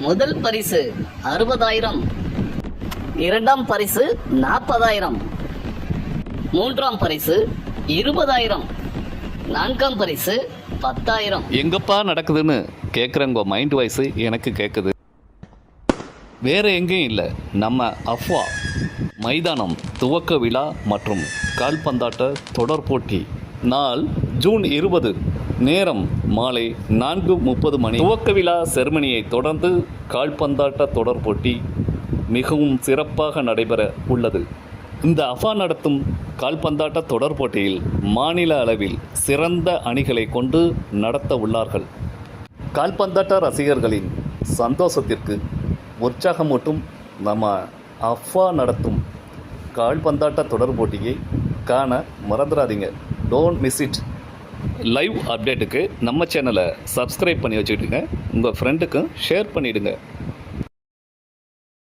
முதல் பரிசு 60,000, இரண்டாம் பரிசு 40,000, மூன்றாம் பரிசு 20,000, நான்காம் பரிசு 10,000. எங்கப்பா நடக்குதுன்னு கேட்குறவங்க மைண்ட் வாய்ஸு எனக்கு கேட்குது. வேறு எங்கேயும் இல்லை, நம்ம அஃப்வா மைதானம் துவக்க விழா மற்றும் கால்பந்தாட்ட தொடர் போட்டி. நாள் ஜூன் 20, நேரம் மாலை 4:30 மணி. துவக்க விழா செருமனியை தொடர்ந்து கால்பந்தாட்ட தொடர் போட்டி மிகவும் சிறப்பாக நடைபெற உள்ளது. இந்த அஃபா நடத்தும் கால்பந்தாட்ட தொடர் போட்டியில் மாநில அளவில் சிறந்த அணிகளை கொண்டு நடத்த உள்ளார்கள். கால்பந்தாட்ட ரசிகர்களின் சந்தோஷத்திற்கு உற்சாகமூட்டும் நம்ம அஃபா நடத்தும் கால்பந்தாட்ட தொடர் போட்டியை காண மறந்துடாதீங்க. Don't miss it. லைவ் அப்டேட்டுக்கு நம்ம சேனலை சப்ஸ்கிரைப் பண்ணி வச்சுக்கிட்டுங்க. உங்கள் ஃப்ரெண்டுக்கும் ஷேர் பண்ணிவிடுங்க.